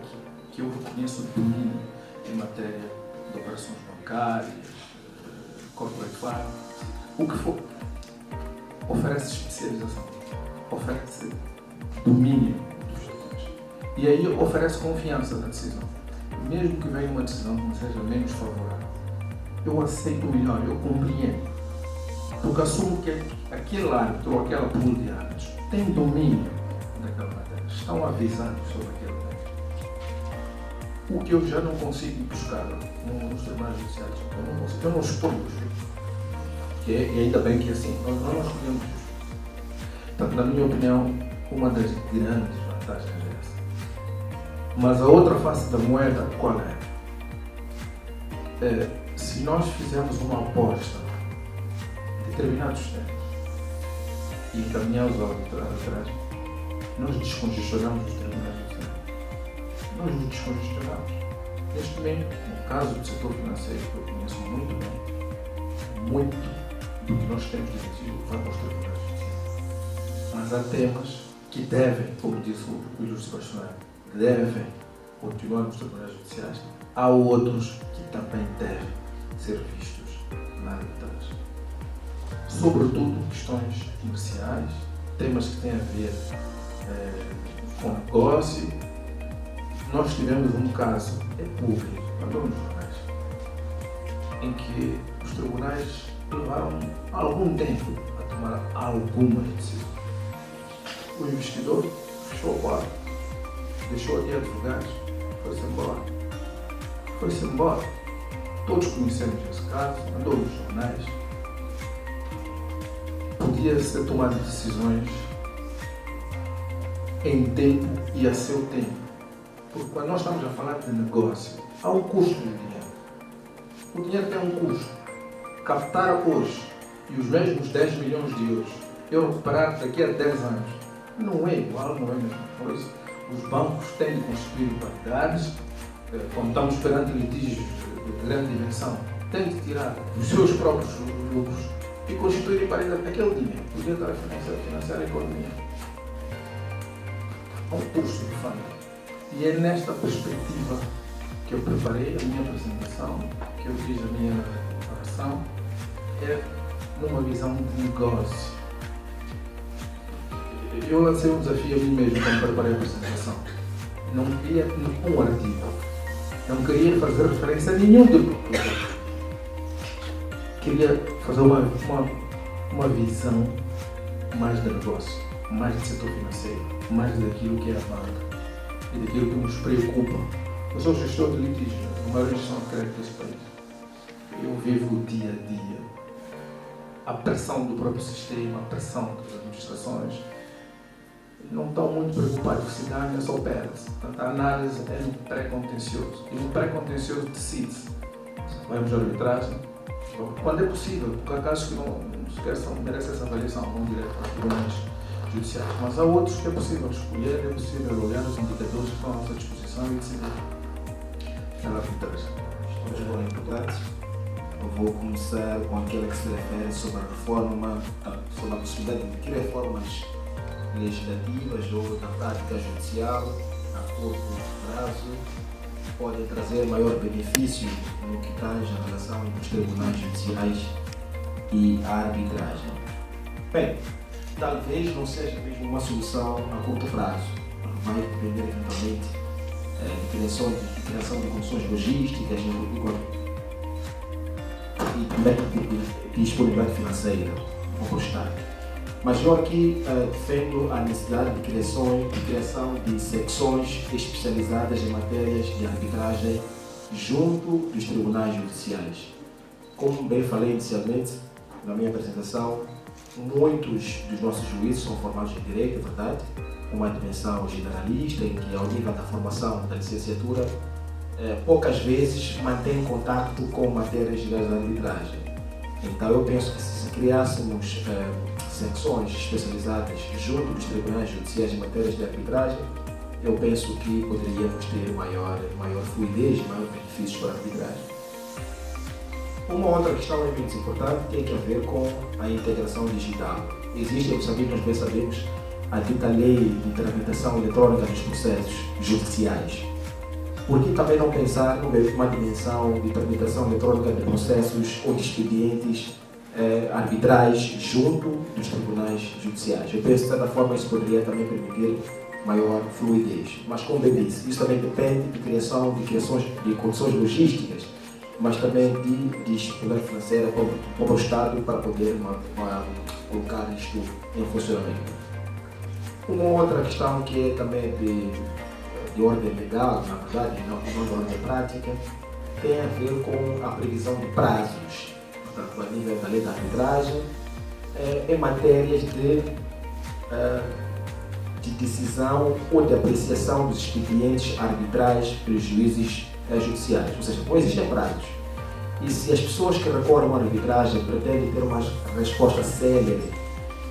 que eu reconheço domínio em matéria de operações bancárias, corporate finance, o que for. Oferece especialização, oferece domínio dos setores. E aí oferece confiança na decisão. Mesmo que venha uma decisão que seja menos favorável, eu aceito melhor, eu compreendo. Porque assumo que aquele árbitro ou aquela pool de árbitros tem domínio daquela matéria, estão avisados sobre aquele tema. O que eu já não consigo buscar nos tribunais judiciais, eu não escolho o juiz. E ainda bem que assim, nós não escolhemos o juiz. Portanto, na minha opinião, uma das grandes vantagens é essa. Mas a outra face da moeda, qual é? Se nós fizermos uma aposta em determinados temas e encaminhamos a arbitragem, nós descongestionamos os tribunais judiciais. Nós nos descongestionamos. Neste momento, no caso do setor financeiro, que eu conheço muito bem, muito do que nós temos de decidir vai para os tribunais judiciais. Mas há temas que devem, como disse o ilustre bastonário, devem continuar nos tribunais judiciais. Há outros que também devem ser vistos na arbitragem. Sobretudo questões comerciais, temas que têm a ver com negócio. Nós tivemos um caso público, andou nos jornais, em que os tribunais levaram algum tempo a tomar algumas decisões. O investidor fechou o quarto, deixou de advogados, foi-se embora. Todos conhecemos esse caso, andou nos jornais. Podia ser tomado decisões em tempo e a seu tempo. Porque quando nós estamos a falar de negócio, há um custo do dinheiro. O dinheiro tem um custo. Captar hoje e os mesmos 10 milhões de euros eu recuperar daqui a 10 anos não é igual, não é a mesma coisa. Os bancos têm de constituir paridades, quando estamos perante litígios de grande dimensão, têm de tirar os seus próprios lucros e constituir paridade. Aquele dinheiro podia estar a financiar a economia. Há um custo de fundo. E é nesta perspectiva que eu preparei a minha apresentação, que eu fiz a minha declaração, é numa visão de negócio. Eu lancei um desafio a mim mesmo quando preparei a apresentação. Não queria nenhum artigo, não queria fazer referência a nenhum de Portugal. Queria fazer uma visão mais de negócio, mais do setor financeiro, mais daquilo que é a banca e daquilo que nos preocupa. Eu sou gestor de litígio, a maior gestão de crédito deste país. Eu vivo o dia a dia. A pressão do próprio sistema, a pressão das administrações, não estão muito preocupados se ganha ou perde-se. Portanto, a análise é no pré-contencioso. E no pré-contencioso decide-se. Vamos à arbitragem, quando é possível, porque há casos que não merecem essa avaliação, vão direto para tribunais judiciais. Mas há outros que é possível escolher, é possível olhar os indicadores que estão à nossa disposição e decidir pela arbitragem. Todos foram importantes. Eu vou começar com aquela que se refere sobre a reforma, sobre a possibilidade de que reformas legislativas ou da prática judicial a curto prazo podem trazer maior benefício no que tange a relação entre os tribunais judiciais e a arbitragem. Bem, talvez não seja mesmo uma solução a curto prazo, vai depender eventualmente de criação de condições logísticas e também de disponibilidade financeira para o Estado. Mas eu aqui defendo a necessidade de criação de secções especializadas em matérias de arbitragem junto dos tribunais judiciais. Como bem falei inicialmente na minha apresentação, muitos dos nossos juízes são formados em Direito, é verdade, com uma dimensão generalista, em que ao nível da formação da licenciatura, poucas vezes mantém contato com matérias gerais da arbitragem. Então eu penso que se criássemos secções especializadas junto dos tribunais judiciais em matérias de arbitragem, eu penso que poderíamos ter maior fluidez, maior benefícios para a arbitragem. Uma outra questão é muito importante, tem a ver com a integração digital. Existe, nós bem sabemos, a dita lei de tramitação eletrônica dos processos judiciais. Por que também não pensar numa dimensão de tramitação eletrônica de processos ou de expedientes arbitrais junto dos tribunais judiciais? Eu penso que, de certa forma, isso poderia também permitir maior fluidez. Mas, como eu disse, isso também depende de criações de condições logísticas, mas também de disponibilidade financeira para o Estado para poder colocar isto em funcionamento. Uma outra questão que é também de ordem legal, na verdade, não de ordem prática, tem a ver com a previsão de prazos, portanto, a nível da lei da arbitragem, em matérias de de decisão ou de apreciação dos expedientes arbitrais pelos juízes judiciais. Ou seja, não existem prazos. E se as pessoas que recorrem à arbitragem pretendem ter uma resposta célere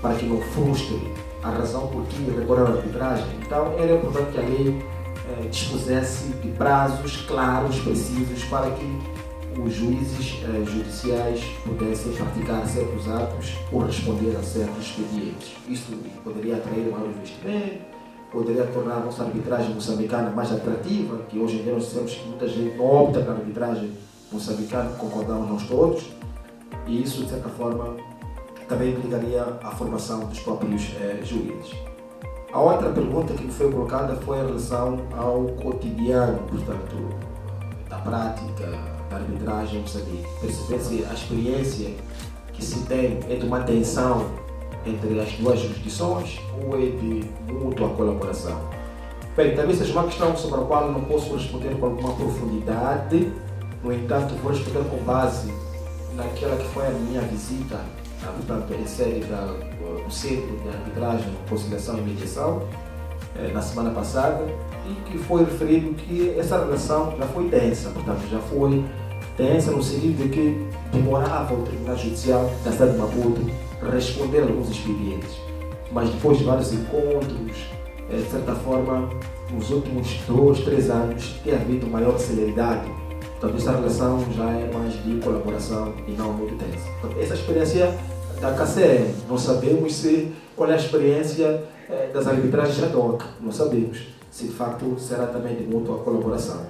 para que não frustre a razão por que recorrer à arbitragem, então era importante que a lei dispusesse de prazos claros, precisos, para que os juízes judiciais pudessem praticar certos atos ou responder a certos expedientes. Isso poderia atrair maior investimento, poderia tornar a nossa arbitragem moçambicana mais atrativa, que hoje em dia nós sabemos que muita gente não opta pela arbitragem moçambicana, concordamos nós todos, e isso, de certa forma, também implicaria a formação dos próprios juízes. A outra pergunta que me foi colocada foi em relação ao cotidiano, portanto, da prática da arbitragem em Moçambique. Perceber se a experiência que se tem é de uma tensão entre as duas jurisdições ou é de mútua colaboração. Bem, talvez seja uma questão sobre a qual não posso responder com alguma profundidade, no entanto, vou responder com base naquela que foi a minha visita, portanto, em sede do Centro de Arbitragem, Conciliação e Mediação, na semana passada, e que foi referido que essa relação já foi tensa, portanto, já foi tensa no sentido de que demorava o Tribunal Judicial da cidade de Maputo responder a alguns expedientes. Mas depois de vários encontros, de certa forma, nos últimos 2, 3 anos, tem havido maior celeridade. Portanto, essa relação já é mais de colaboração e não muito tensa. Portanto, essa experiência da KCM, não sabemos qual é a experiência das arbitragens da DOC, não sabemos se de facto será também de mútua colaboração.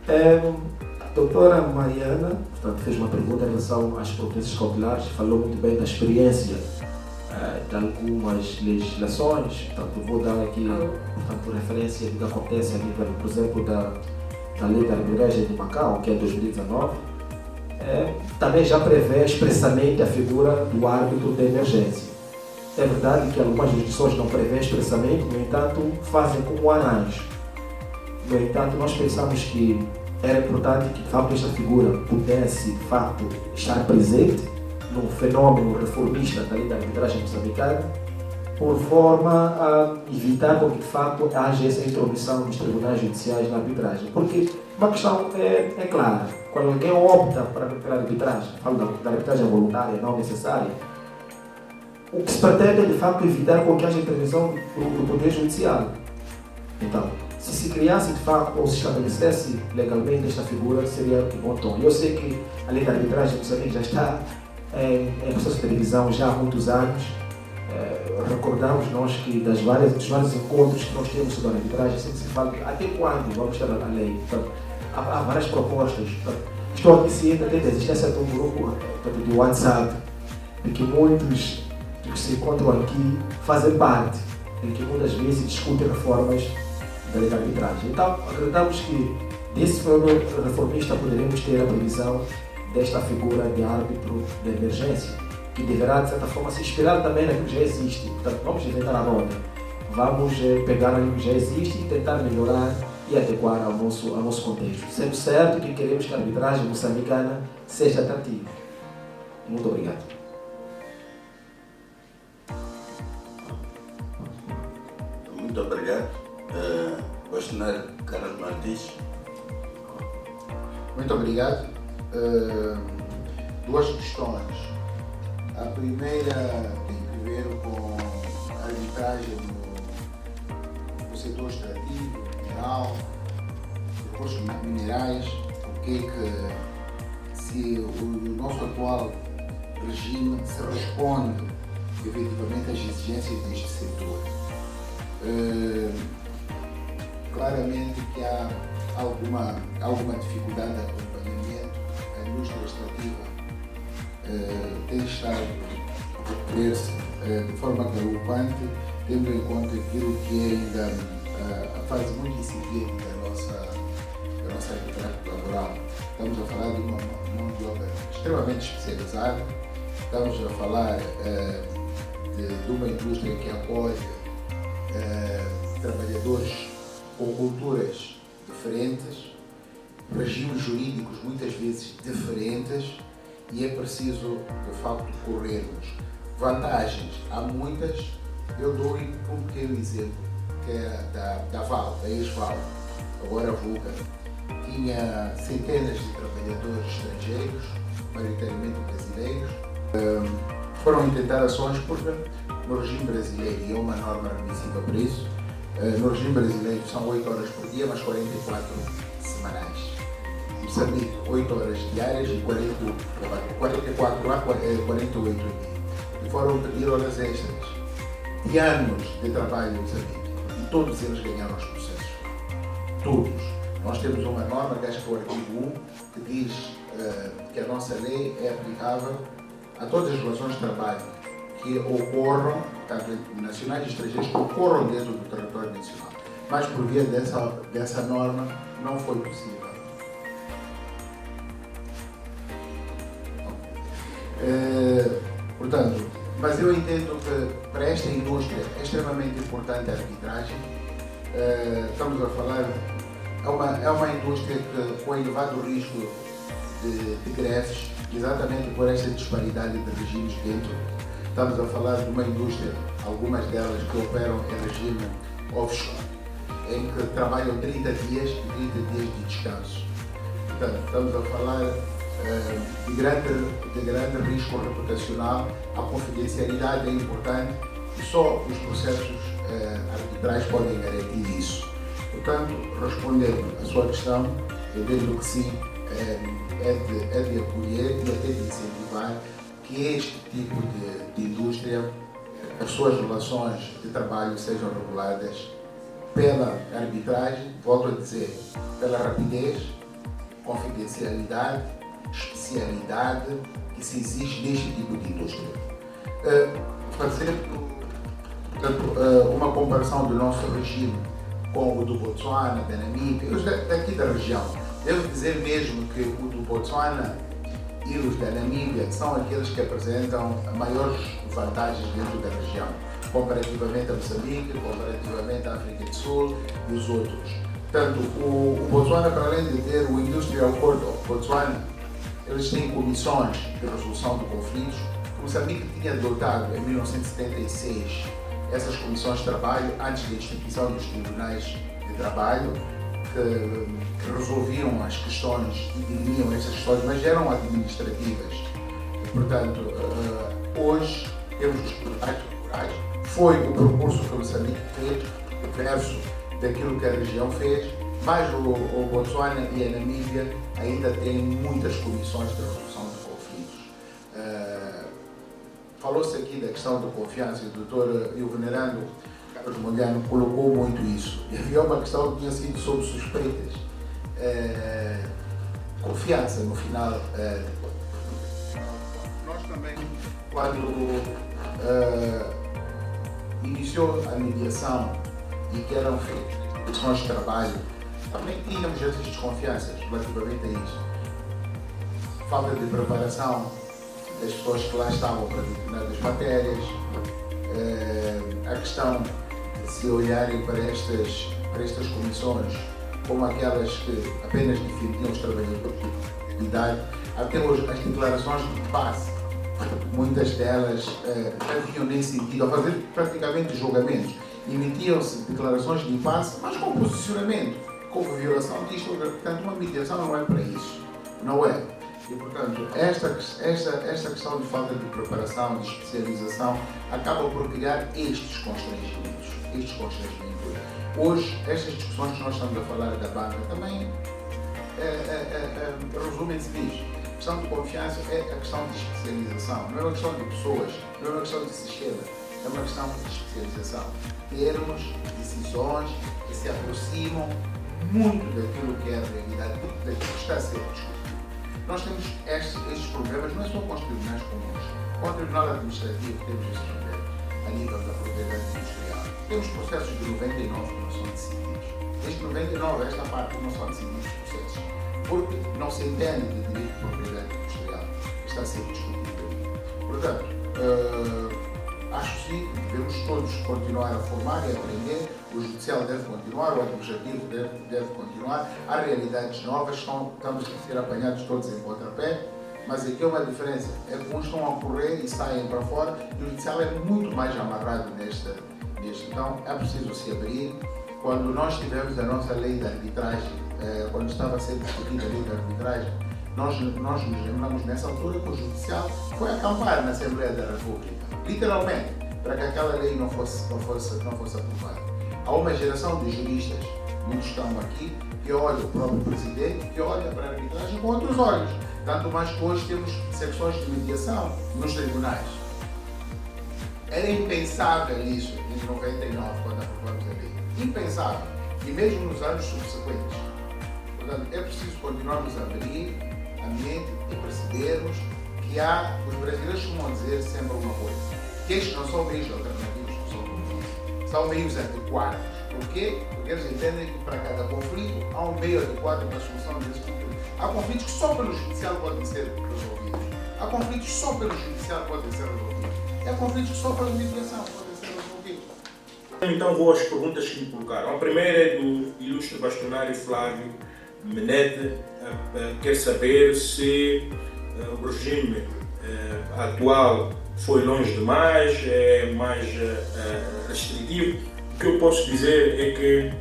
A doutora Mariana, portanto, fez uma pergunta em relação às providências cautelares, falou muito bem da experiência de algumas legislações, portanto, vou dar aqui, portanto, referência do que acontece a nível, por exemplo, da Lei da Arbitragem de Macau, que é de 2019, também já prevê expressamente a figura do árbitro de emergência. É verdade que algumas jurisdições não prevêem expressamente, no entanto, fazem como arranjo. No entanto, nós pensamos que era importante que, de facto, esta figura pudesse, de facto, estar presente no fenômeno reformista da Lei da Arbitragem moçambicana, por forma a evitar que, de facto, haja essa intromissão dos tribunais judiciais na arbitragem. Porque uma questão é clara: quando alguém opta pela arbitragem, falo da arbitragem voluntária, não necessária, o que se pretende é, de facto, evitar que haja intervenção do Poder Judicial. Então, se criasse, de facto, ou se estabelecesse legalmente esta figura, seria de bom tom. Eu sei que a Lei da Arbitragem já está em processo de televisão já há muitos anos. Recordamos nós que dos vários encontros que nós temos sobre a arbitragem, sempre se fala até quando vamos ter a lei. Portanto, há várias propostas. Portanto, estou aqui ciente até da existência de um grupo de WhatsApp, de que muitos que se encontram aqui fazem parte, em que muitas vezes discutem reformas da lei da arbitragem. Então, acreditamos que desse fenômeno reformista poderemos ter a previsão desta figura de árbitro de emergência, que deverá, de certa forma, se inspirar também naquilo que já existe. Portanto, vamos inventar a roda. Vamos pegar aquilo que já existe e tentar melhorar e adequar ao nosso contexto. Sendo certo que queremos que a arbitragem moçambicana seja atrativa. Muito obrigado. Muito obrigado. Bastonário Carlos Martins. Muito obrigado. Duas questões. A primeira tem que ver com a arbitragem no setor extrativo, mineral, recursos minerais, porque se o nosso atual regime se responde efetivamente às exigências deste setor. Claramente que há alguma dificuldade de acompanhamento. A indústria extrativa tem estado a recolher-se de forma galopante, tendo em conta aquilo que é ainda a fase muito incipiente da nossa atividade laboral. Estamos a falar de uma mão de obra extremamente especializada, estamos a falar de uma indústria que apoia trabalhadores com culturas diferentes, regimes jurídicos muitas vezes diferentes, e é preciso, de facto, corrermos. Vantagens há muitas, Eu dou um pequeno exemplo, que é da VAL, da ex-VAL, agora VUCA. Tinha centenas de trabalhadores estrangeiros, maioritariamente brasileiros. Foram intentar ações porque no regime brasileiro, e é uma norma admissível para isso, no regime brasileiro são 8 horas por dia, mas 44 semanais. Moçambique, 8 horas diárias e 44 a 48 dias. E foram pedir horas extras e anos de trabalho em Moçambique. E todos eles ganharam os processos. Todos. Nós temos uma norma, que acho que é o artigo 1, que diz que a nossa lei é aplicável a todas as relações de trabalho que ocorram, tanto nacionais e estrangeiros, que ocorram dentro do território nacional. Mas por via dessa norma não foi possível. Portanto, mas eu entendo que para esta indústria é extremamente importante a arbitragem. Estamos a falar, é uma indústria que, com elevado risco de greves, exatamente por esta disparidade de regimes dentro. Estamos a falar de uma indústria, algumas delas que operam em regime offshore, em que trabalham 30 dias e 30 dias de descanso. Portanto, estamos a falar de grande risco reputacional. A confidencialidade é importante e só os processos arbitrais podem garantir isso. Portanto, respondendo à sua questão, eu vejo que sim, é de acolher e até de incentivar que este tipo de indústria, as suas relações de trabalho sejam reguladas pela arbitragem, volto a dizer, pela rapidez, confidencialidade, especialidade que se exige neste tipo de indústria. Fazer uma comparação do nosso regime com o do Botsuana, da Namíbia, os daqui da região. Devo dizer mesmo que o do Botsuana e os da Namíbia são aqueles que apresentam maiores vantagens dentro da região, comparativamente a Moçambique, comparativamente à África do Sul e os outros. Portanto, o Botsuana, para além de ter o Industrial Court of Botswana, eles têm comissões de resolução de conflitos. Moçambique tinha adotado em 1976 essas comissões de trabalho antes da instituição dos tribunais de trabalho, que resolviam as questões e dirimiam essas questões, mas eram administrativas. E, portanto, hoje temos os tribunais rurais. Foi o percurso que o Moçambique fez, o verso daquilo que a região fez, mas o Botsuana e a Namíbia ainda têm muitas comissões de resolução de conflitos. Falou-se aqui da questão da confiança, e o venerando Carlos Molhano colocou muito isso. E havia uma questão que tinha sido sob suspeitas. Confiança, no final. Nós também, quando iniciou a mediação e que eram feitas questões de trabalho, também tínhamos essas desconfianças relativamente a isso. Falta de preparação das pessoas que lá estavam para determinadas matérias, a questão de se olharem para estas comissões como aquelas que apenas defendiam os trabalhadores de atividade, até hoje as declarações de passe, muitas delas não tinham nem sentido, a fazer praticamente julgamentos. Emitiam-se declarações de impasse, mas com posicionamento, com violação disto. Portanto, uma mediação não é para isso. Não é. E, portanto, esta questão de falta de preparação, de especialização, acaba por criar estes constrangimentos. Hoje, estas discussões que nós estamos a falar da banca também resumem-se nisso. A questão de confiança é a questão de especialização. Não é uma questão de pessoas, não é uma questão de sistema. É uma questão de especialização. Termos decisões que se aproximam muito daquilo que é a realidade, daquilo que está a ser discutido. Nós temos estes problemas, não é só com os tribunais comuns. Com o Tribunal Administrativo temos estes problemas a nível da propriedade industrial. Temos processos de 99 que não são decididos. Desde 99, esta parte não são decididos os processos, porque não se entende de direito de propriedade industrial que está a ser discutido. Portanto, acho sim que devemos todos continuar a formar e a aprender, o judicial deve continuar, o administrativo deve continuar, há realidades novas, estamos a ser apanhados todos em contrapé, mas aqui é uma diferença. É que uns estão a correr e saem para fora e o judicial é muito mais amarrado neste. Então é preciso se abrir. Quando nós tivemos a nossa lei de arbitragem, quando estava a ser discutida a lei de arbitragem, nós nos lembramos nessa altura que o judicial foi acampar na Assembleia da República, literalmente, para que aquela lei não fosse aprovada. Há uma geração de juristas, muitos estão aqui, que olha o próprio presidente, que olha para a arbitragem com outros olhos. Tanto mais que hoje temos secções de mediação nos tribunais. Era impensável isso em 99, quando aprovamos a lei. Impensável. E mesmo nos anos subsequentes. Portanto, é preciso continuarmos a abrir a mente e percebermos que os brasileiros costumam dizer sempre uma coisa, que estes não são meios alternativos, são meios adequados. Por quê? Porque eles entendem que para cada conflito há um meio adequado para a solução desse conflito. Há conflitos que só pelo judicial podem ser resolvidos. Há conflitos que só pelo judicial podem ser resolvidos. Há conflitos que só pela mediação podem ser resolvidos. Então vou às perguntas que me colocaram. A primeira é do ilustre bastonário Flávio Menete. Quer saber se o regime atual foi longe demais, é mais restritivo. O que eu posso dizer é que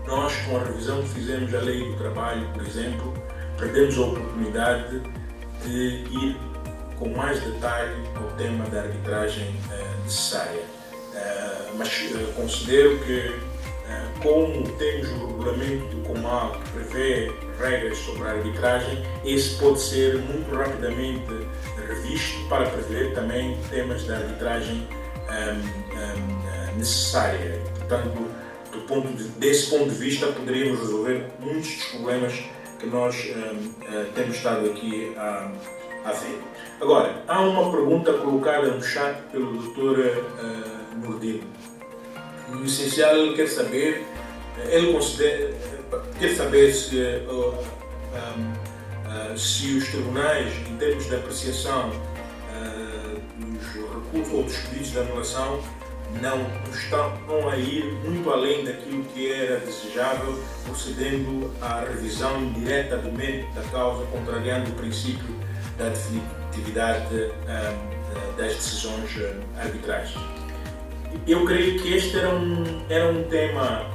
nós, com a revisão que fizemos da Lei do Trabalho, por exemplo, perdemos a oportunidade de ir com mais detalhe ao tema da arbitragem necessária. Mas considero que, como temos o regulamento do COMAL que prevê regras sobre a arbitragem, esse pode ser muito rapidamente revisto para prever também temas de arbitragem necessária. Portanto, desse ponto de vista, poderíamos resolver muitos dos problemas que nós temos estado aqui a ver. Agora, há uma pergunta colocada no chat pelo Dr. Nordino. O essencial, ele quer saber se os tribunais, em termos de apreciação dos recursos ou dos pedidos de anulação, não estão a ir muito além daquilo que era desejável, procedendo à revisão indiretamente da causa, contrariando o princípio da definitividade das decisões arbitrais. Eu creio que este era um tema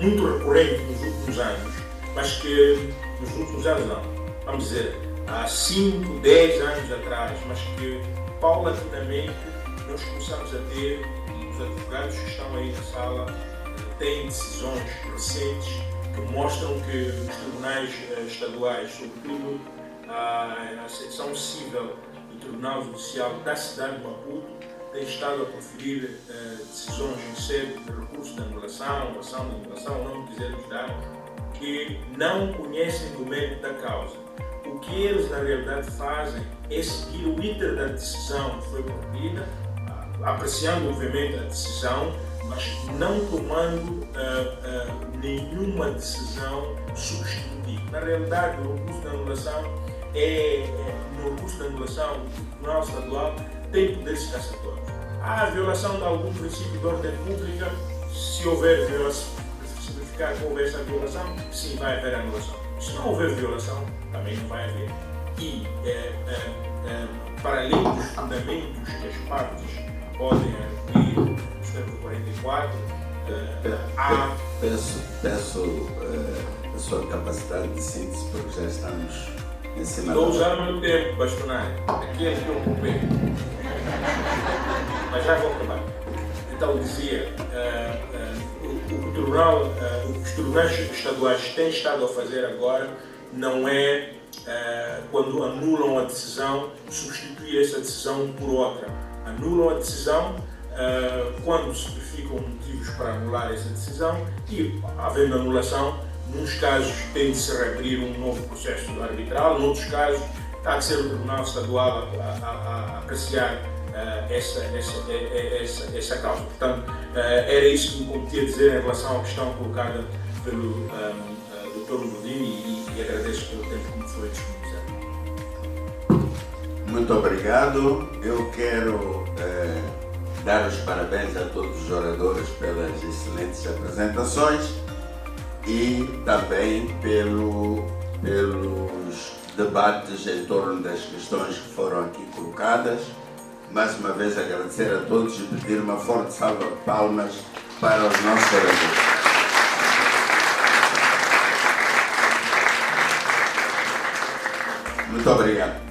muito recorrente nos últimos anos, mas que nos últimos anos não, vamos dizer, há 5, 10 anos atrás, mas que paulatinamente nós começamos a ter, e os advogados que estão aí na sala têm decisões recentes que mostram que os tribunais estaduais, sobretudo a secção civil do Tribunal Judicial da cidade de Maputo, têm estado a proferir decisões em sede de recurso de anulação, ação de anulação, não quisermos dar, que não conhecem do mérito da causa. O que eles, na realidade, fazem é seguir o iter da decisão que foi proferida, apreciando, obviamente, a decisão, mas não tomando nenhuma decisão substitutiva. Na realidade, no recurso de anulação, no recurso de anulação, o Tribunal Estadual tem poderes cassatórios. Há a violação de algum princípio de ordem pública, se houver violação, se verificar que houver essa violação, sim, vai haver anulação. Se não houver violação, também não vai haver. E, para além dos fundamentos que as partes podem adquirir, no termo 44, há... Peço a sua capacidade de síntese, porque já estamos em cima. Estou usando o meu tempo, bastonário. Aquele que eu ocupei. Mas já vou acabar. Então, dizia, os tribunais estaduais têm estado a fazer agora não é, quando anulam a decisão, substituir essa decisão por outra. Anulam a decisão quando se verificam motivos para anular essa decisão e, havendo anulação, nos casos tem de se reabrir um novo processo arbitral, noutros casos há de ser o Tribunal Estadual a apreciar essa causa. Portanto, era isso que me competia dizer em relação à questão colocada pelo Dr. Nordino e agradeço pelo tempo que me foi disponibilizado. Muito obrigado. Eu quero dar os parabéns a todos os oradores pelas excelentes apresentações e também pelos debates em torno das questões que foram aqui colocadas. Mais uma vez agradecer a todos e pedir uma forte salva de palmas para os nossos oradores. Muito obrigado.